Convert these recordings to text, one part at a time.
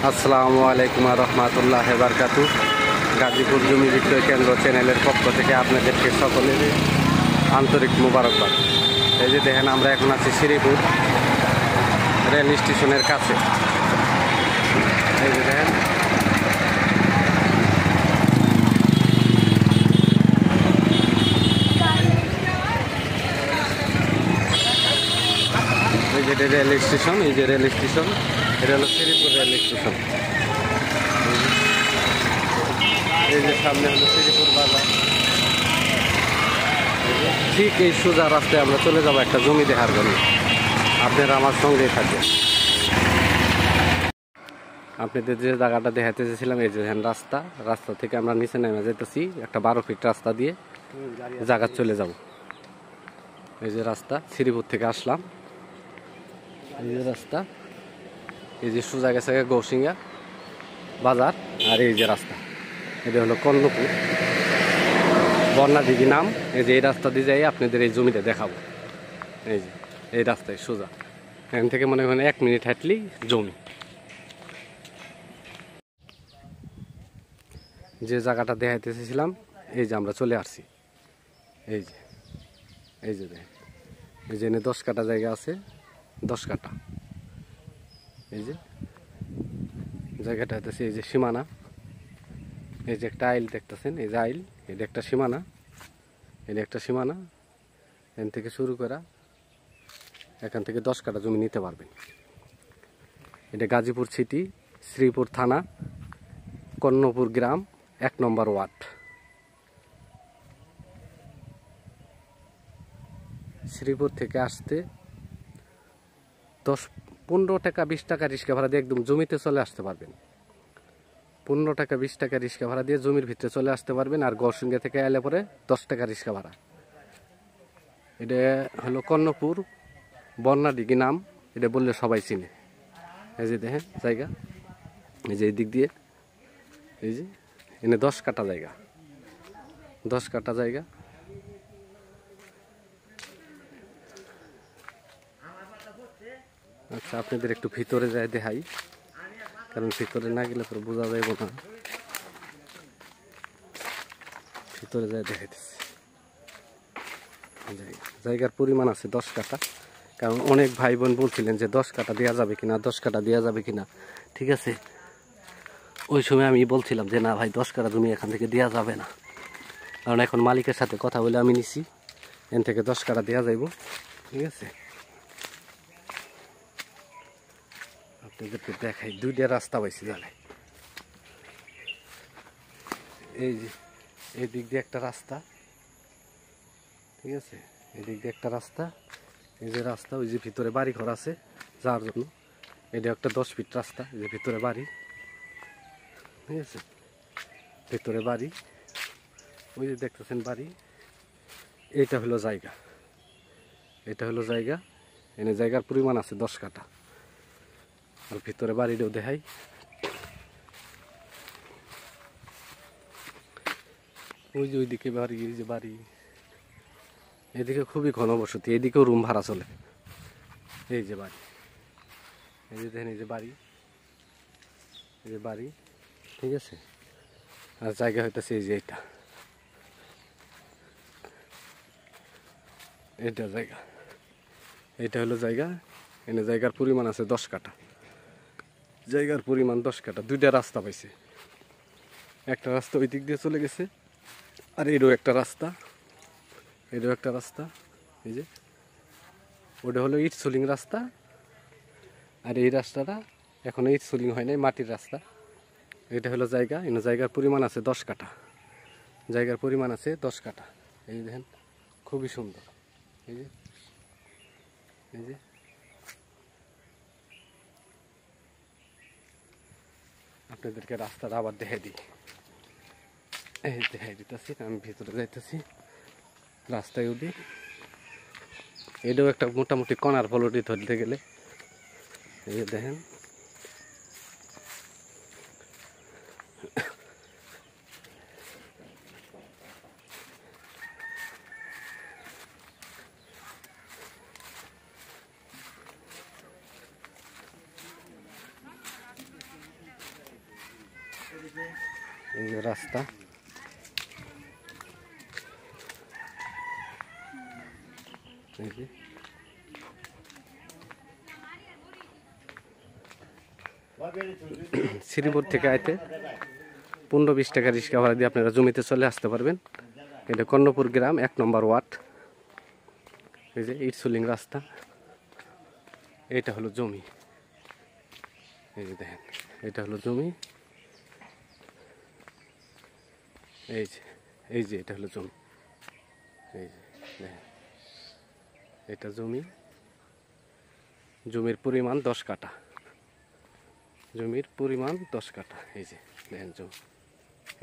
আসসালামু আলাইকুম রহমতুল্লাহ বারকাতু। গাজীপুর জমি বিক্রয় কেন্দ্র চ্যানেলের পক্ষ থেকে আপনাদেরকে সকলের আন্তরিক মোবারকবাদ। এই যে দেখেন, আমরা এখন আছি শ্রীপুর রেল স্টেশনের কাছে। এই যে দেখেন, এই যে রেল স্টেশন, এই যে রেল স্টেশন, এটা হলো শ্রীপুর রেল স্টেশন। এই যে সামনে হলো শ্রীপুর বাজার। ঠিক এই সোজা রাস্তায় আমরা চলে যাব একটা জমি দেখার জন্য। আপনারা আমার সঙ্গেই থাকবেন। আপনাদের যে জায়গাটা দেখাতে চেয়েছিলাম, এই যে রাস্তা থেকে আমরা নিচে নেমে যেতেছি একটা 12 ফিট রাস্তা দিয়ে জায়গা চলে যাব। এই যে রাস্তা, শ্রীপুর থেকে আসলাম। এই যে রাস্তা, এই যে সোজা গেছে গৌসিঙ্গা বাজার। আর এই যে রাস্তা, এটা হলো কর্ণপুর বন্যাদিঘি নাম। এই যে এই রাস্তা দিয়ে যাই আপনাদের এই জমিটা দেখাবো। এই যে এই রাস্তায় সোজা, এখান থেকে মনে হয় 1 মিনিট হাঁটলেই জমি। যে জায়গাটা দেখাইতে এসেছিলাম, এই যে আমরা চলে আসছি। এই যে এই যে দেখেন, এই যে 10 কাঠা জায়গা আছে, 10 কাঠা। এই যে জায়গাটা হইতেছে এই যে সীমানা। এই যে একটা আইল দেখতেছেন, এই যে আইল, এটা একটা সীমানা, এটা একটা সীমানা। এখান থেকে শুরু করা, এখান থেকে 10 কাঠা জমি নিতে পারবেন। এটা গাজীপুর সিটি, শ্রীপুর থানা, কর্ণপুর গ্রাম, 1 নম্বর ওয়ার্ড। শ্রীপুর থেকে আসতে 15 টাকা 20 টাকা রিক্সা ভাড়া দিয়ে একদম জমিতে চলে আসতে পারবেন। 15 টাকা 20 টাকা রিক্সা ভাড়া দিয়ে জমির ভিতরে চলে আসতে পারবেন। আর গড়সিঙ্গা থেকে এলে পরে 10 টাকা রিক্সা ভাড়া। এটা হলো কর্ণপুর বন্যাদিঘি নাম, এটা বললে সবাই চিনে। এই যে দেখেন জায়গা, এই যে এই দিক দিয়ে, এই যে এনে 10 কাঠা জায়গা, 10 কাঠা জায়গা। আচ্ছা, আপনাদের একটু ভিতরে যাই দেখাই, কারণ ভিতরে না গেলে তো বোঝা যাইব না। ভিতরে যাই দেখাইতেছি। জায়গার পরিমাণ আছে 10 কাঠা। কারণ অনেক ভাই বোন বলছিলেন যে 10 কাঠা দেওয়া যাবে কিনা, 10 কাঠা দেওয়া যাবে কিনা। ঠিক আছে, ওই সময় আমি বলছিলাম যে না ভাই, 10 কাঠা জমি এখান থেকে দেওয়া যাবে না। কারণ এখন মালিকের সাথে কথা বলে আমি নিছি, এখান থেকে 10 কাঠা দেওয়া যাইব। ঠিক আছে, আপনাদেরকে দেখাই। 2টা রাস্তা পাইছি জানে। এই যে এই দিক দিয়ে একটা রাস্তা, ঠিক আছে, এই দিক দিয়ে একটা রাস্তা। এই যে রাস্তা, ওই যে ভিতরে বাড়ি ঘর আছে যার জন্য। এটা একটা 10 ফিট রাস্তা, এই যে ভিতরে বাড়ি। ঠিক আছে, ভিতরে বাড়ি, ওই যে দেখতেছেন বাড়ি। এইটা হলো জায়গা, এটা হলো জায়গা। এনে জায়গার পরিমাণ আছে 10 কাঠা। আর ভিতরে বাড়িটাও দেখাই। ওই যে ওইদিকে বাড়ি, এই যে বাড়ি। এদিকে খুবই ঘনবসতি, এদিকেও রুম ভাড়া চলে। এই যে বাড়ি, এই যে দেখেন, এই যে বাড়ি, এই যে বাড়ি। ঠিক আছে, আর জায়গা হইতেছে এই যে এটা, এটা জায়গা, এটা হলো জায়গা। এনে জায়গার পরিমাণ আছে 10 কাঠা, জায়গার পরিমাণ 10 কাঠা। 2টা রাস্তা পাইছে, একটা রাস্তা ওই দিক দিয়ে চলে গেছে, আর এরও একটা রাস্তা, এরও একটা রাস্তা। এই যে ওটা হলো ইট সোলিং রাস্তা, আর এই রাস্তাটা এখনো ইট সোলিং হয় নাই, মাটির রাস্তা। এটা হলো জায়গা, এনে জায়গার পরিমাণ আছে 10 কাঠা, জায়গার পরিমাণ আছে 10 কাঠা। এই যে দেখেন, খুবই সুন্দর। এই যে এই যে আপনাদেরকে রাস্তাটা আবার দেখাই দিই। এই দেখাই দিতেছি, আমি ভিতরে যাইতেছি, রাস্তায় উঠি। এটাও একটা মোটামুটি কণার পলটি ধরতে গেলে। এই যে দেখেন, এই যে রাস্তা, এই যে শ্রীপুর থেকে আইতে 15-20 টাকা রিক্সা ভাড়া দিয়ে আপনারা জমিতে চলে আসতে পারবেন। এটা কর্ণপুর গ্রাম 1 নম্বর ওয়ার্ড। এই যে ইটসুলিং রাস্তা, এটা হলো জমি। এই যে দেখেন, এটা হলো জমি। এই যে এটা হলো জমি। এই যে দেখেন, এটা জমি। জমির পরিমাণ 10 কাঠা। জমির পরিমাণ 10 কাঠা। এই যে দেখেন জমি,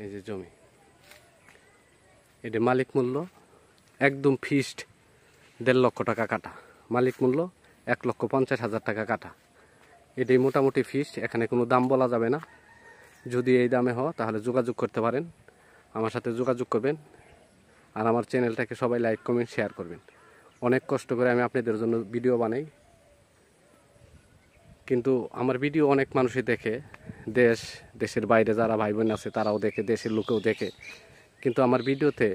এই যে জমি। এটা মালিক মূল্য একদম ফিক্সড 1.5 লক্ষ টাকা কাঠা। মালিক মূল্য 1,50,000 টাকা কাঠা। এটাই মোটামুটি ফিক্সড, এখানে কোনো দাম বলা যাবে না। যদি এই দামে হয় তাহলে যোগাযোগ করতে পারেন, আমার সাথে যোগাযোগ করবেন। আর আমার চ্যানেলটাকে সবাই লাইক কমেন্ট শেয়ার করবেন। অনেক কষ্ট করে আমি আপনাদের জন্য ভিডিও বানাই, কিন্তু আমার ভিডিও অনেক মানুষই দেখে, দেশের বাইরে যারা ভাই বোন আছে তারাও দেখে, দেশের লোকেও দেখে, কিন্তু আমার ভিডিওতে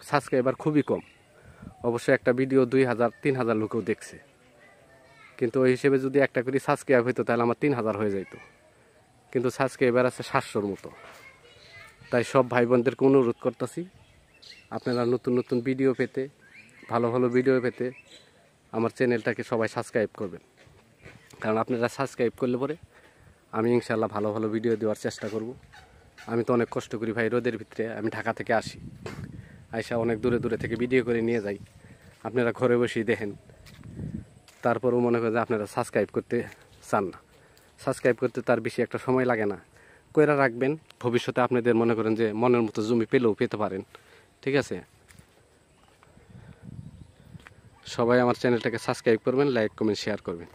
সাবস্ক্রাইবার খুবই কম। অবশ্যই একটা ভিডিও 2,000-3,000 লোকেও দেখছে, কিন্তু ওই হিসেবে যদি একটা করে সাবস্ক্রাইব হইতো তাহলে আমার 3,000 হয়ে যেত, কিন্তু সাবস্ক্রাইবার আছে 700-র মতো। তাই সব ভাই বোনদেরকে অনুরোধ করতেছি, আপনারা নতুন নতুন ভিডিও পেতে, ভালো ভালো ভিডিও পেতে আমার চ্যানেলটাকে সবাই সাবস্ক্রাইব করবেন। কারণ আপনারা সাবস্ক্রাইব করলে পরে আমি ইনশাল্লাহ ভালো ভালো ভিডিও দেওয়ার চেষ্টা করব। আমি তো অনেক কষ্ট করি ভাই, রোদের ভিতরে আমি ঢাকা থেকে আসি, আইসা অনেক দূরে দূরে থেকে ভিডিও করে নিয়ে যাই, আপনারা ঘরে বসেই দেখেন। তারপরও মনে করেন যে আপনারা সাবস্ক্রাইব করতে চান না। সাবস্ক্রাইব করতে তার বেশি একটা সময় লাগে না, কইরা রাখবেন। ভবিষ্যতে আপনাদের মনে করেন যে মনের মতো জমি পেলেও পেতে পারেন, ঠিক আছে? সবাই আমার চ্যানেলটাকে সাবস্ক্রাইব করবেন, লাইক কমেন্ট শেয়ার করবেন।